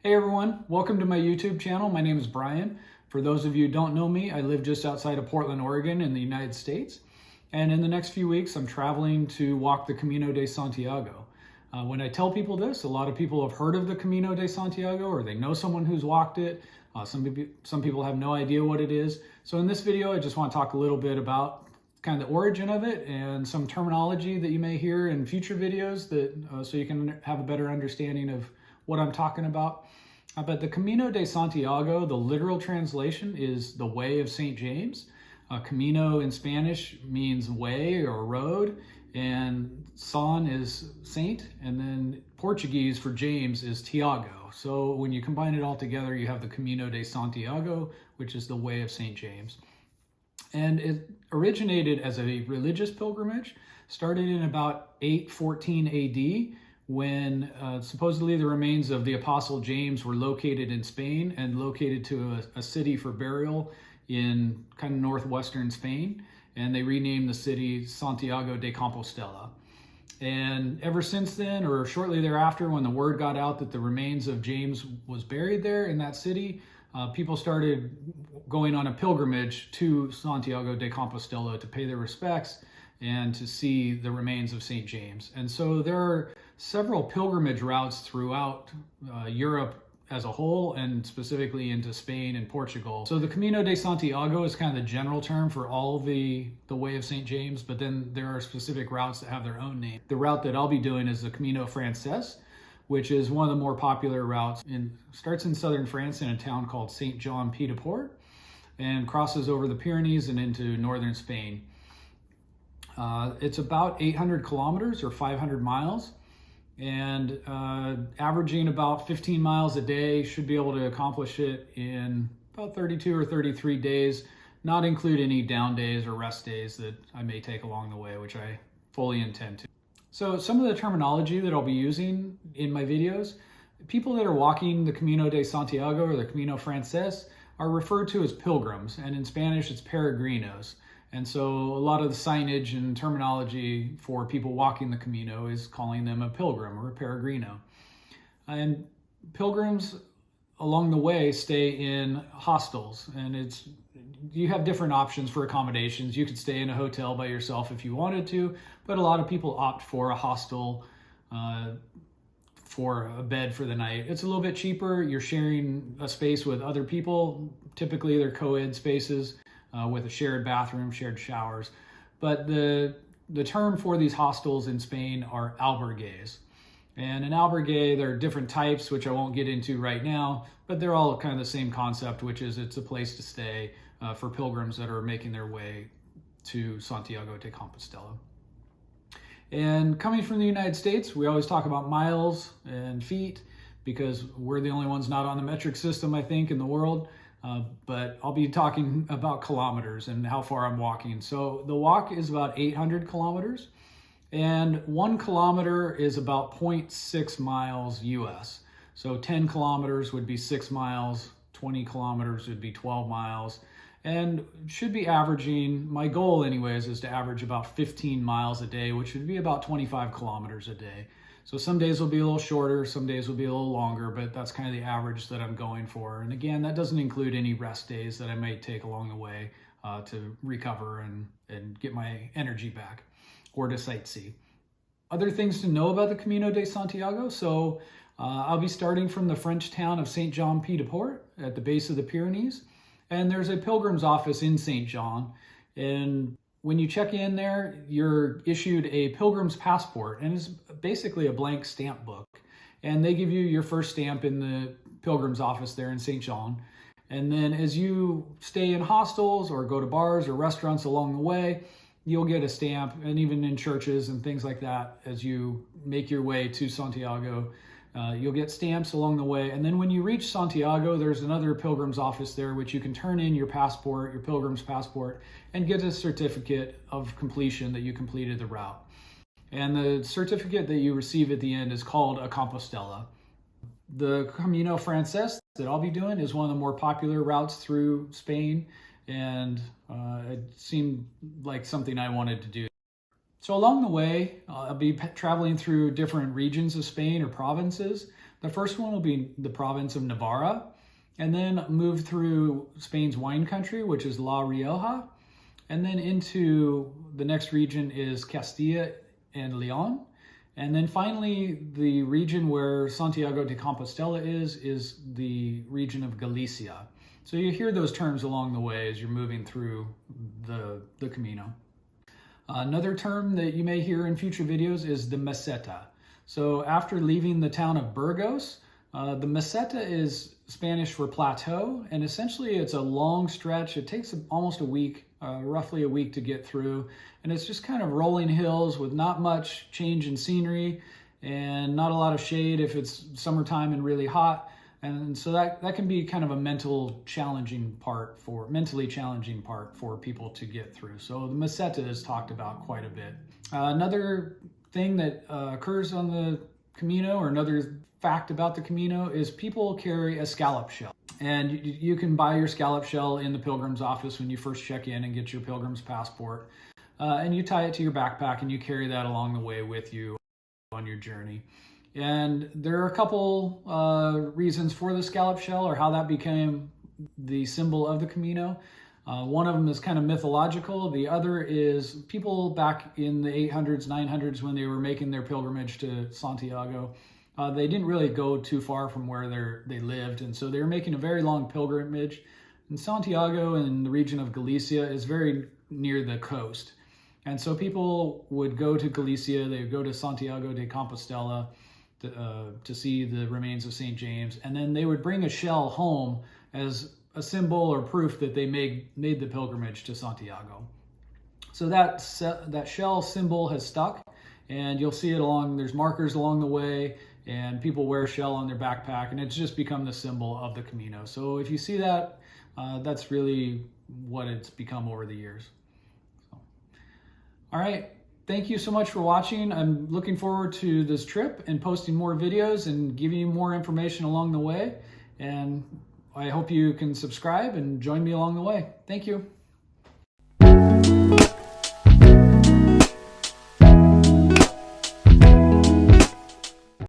Hey everyone, welcome to my YouTube channel. My name is Brian. For those of you who don't know me, I live just outside of Portland, Oregon in the United States. And in the next few weeks, I'm traveling to walk the Camino de Santiago. When I tell people this, a lot of people have heard of the Camino de Santiago or they know someone who's walked it. Some people have no idea what it is. So in this video, I just want to talk a little bit about kind of the origin of it and some terminology that you may hear in future videos so you can have a better understanding of what I'm talking about. But the Camino de Santiago, the literal translation is the Way of St. James. Camino in Spanish means way or road, and San is saint, and then Portuguese for James is Tiago. So when you combine it all together, you have the Camino de Santiago, which is the Way of St. James. And it originated as a religious pilgrimage, started in about 814 AD, when supposedly the remains of the Apostle James were located in Spain and located to a city for burial in kind of northwestern Spain. And they renamed the city Santiago de Compostela. And ever since then, or shortly thereafter, when the word got out that the remains of James was buried there in that city, people started going on a pilgrimage to Santiago de Compostela to pay their respects and to see the remains of St. James. And so there are several pilgrimage routes throughout Europe as a whole, and specifically into Spain and Portugal. So the Camino de Santiago is kind of the general term for all the Way of St. James, but then there are specific routes that have their own name. The route that I'll be doing is the Camino Frances, which is one of the more popular routes. Starts in southern France in a town called Saint Jean Pied de Port and crosses over the Pyrenees and into northern Spain. It's about 800 kilometers or 500 miles, and averaging about 15 miles a day. Should be able to accomplish it in about 32 or 33 days, not include any down days or rest days that I may take along the way, which I fully intend to. So some of the terminology that I'll be using in my videos, people that are walking the Camino de Santiago or the Camino Frances are referred to as pilgrims, and in Spanish it's peregrinos. And so a lot of the signage and terminology for people walking the Camino is calling them a pilgrim or a peregrino. And pilgrims along the way stay in hostels, and you have different options for accommodations. You could stay in a hotel by yourself if you wanted to, but a lot of people opt for a hostel for a bed for the night. It's a little bit cheaper. You're sharing a space with other people. Typically they're co-ed spaces with a shared bathroom, shared showers. But the term for these hostels in Spain are albergues. And an albergue, there are different types, which I won't get into right now, but they're all kind of the same concept, which is it's a place to stay for pilgrims that are making their way to Santiago de Compostela. And coming from the United States, we always talk about miles and feet because we're the only ones not on the metric system, I think, in the world. But I'll be talking about kilometers and how far I'm walking. So the walk is about 800 kilometers, and 1 kilometer is about 0.6 miles US. So 10 kilometers would be 6 miles, 20 kilometers would be 12 miles, and should be averaging, my goal anyways, is to average about 15 miles a day, which would be about 25 kilometers a day. So some days will be a little shorter, some days will be a little longer, but that's kind of the average that I'm going for. And again, that doesn't include any rest days that I might take along the way to recover and get my energy back or to sightsee. Other things to know about the Camino de Santiago. So I'll be starting from the French town of Saint Jean Pied de Port at the base of the Pyrenees. And there's a pilgrim's office in Saint Jean. And when you check in there, you're issued a pilgrim's passport, and it's basically a blank stamp book. And they give you your first stamp in the pilgrim's office there in Saint Jean. And then as you stay in hostels or go to bars or restaurants along the way, you'll get a stamp, and even in churches and things like that, as you make your way to Santiago, you'll get stamps along the way. And then when you reach Santiago, there's another pilgrim's office there, which you can turn in your passport, your pilgrim's passport, and get a certificate of completion that you completed the route. And the certificate that you receive at the end is called a Compostela. The Camino Frances that I'll be doing is one of the more popular routes through Spain, and it seemed like something I wanted to do. So along the way, I'll be traveling through different regions of Spain or provinces. The first one will be the province of Navarra, and then move through Spain's wine country, which is La Rioja, and then into the next region is Castilla and Leon. And then finally, the region where Santiago de Compostela is the region of Galicia. So you hear those terms along the way as you're moving through the Camino. Another term that you may hear in future videos is the meseta. So after leaving the town of Burgos, the meseta is Spanish for plateau, and essentially it's a long stretch. It takes almost a week, roughly a week to get through, and it's just kind of rolling hills with not much change in scenery and not a lot of shade if it's summertime and really hot. And so that can be kind of a mentally challenging part for people to get through. So the meseta is talked about quite a bit. Another thing that occurs on the Camino, or another fact about the Camino, is people carry a scallop shell. And you can buy your scallop shell in the pilgrim's office when you first check in and get your pilgrim's passport. And you tie it to your backpack and you carry that along the way with you on your journey. And there are a couple reasons for the scallop shell, or how that became the symbol of the Camino. One of them is kind of mythological. The other is people back in the 800s, 900s, when they were making their pilgrimage to Santiago, they didn't really go too far from where they lived. And so they were making a very long pilgrimage. And Santiago in the region of Galicia is very near the coast. And so people would go to Galicia, they would go to Santiago de Compostela to see the remains of St. James. And then they would bring a shell home as a symbol or proof that they made the pilgrimage to Santiago. So that shell symbol has stuck, and you'll see it there's markers along the way, and people wear a shell on their backpack, and it's just become the symbol of the Camino. So if you see that, that's really what it's become over the years. So, all right. Thank you so much for watching. I'm looking forward to this trip and posting more videos and giving you more information along the way. And I hope you can subscribe and join me along the way. Thank you.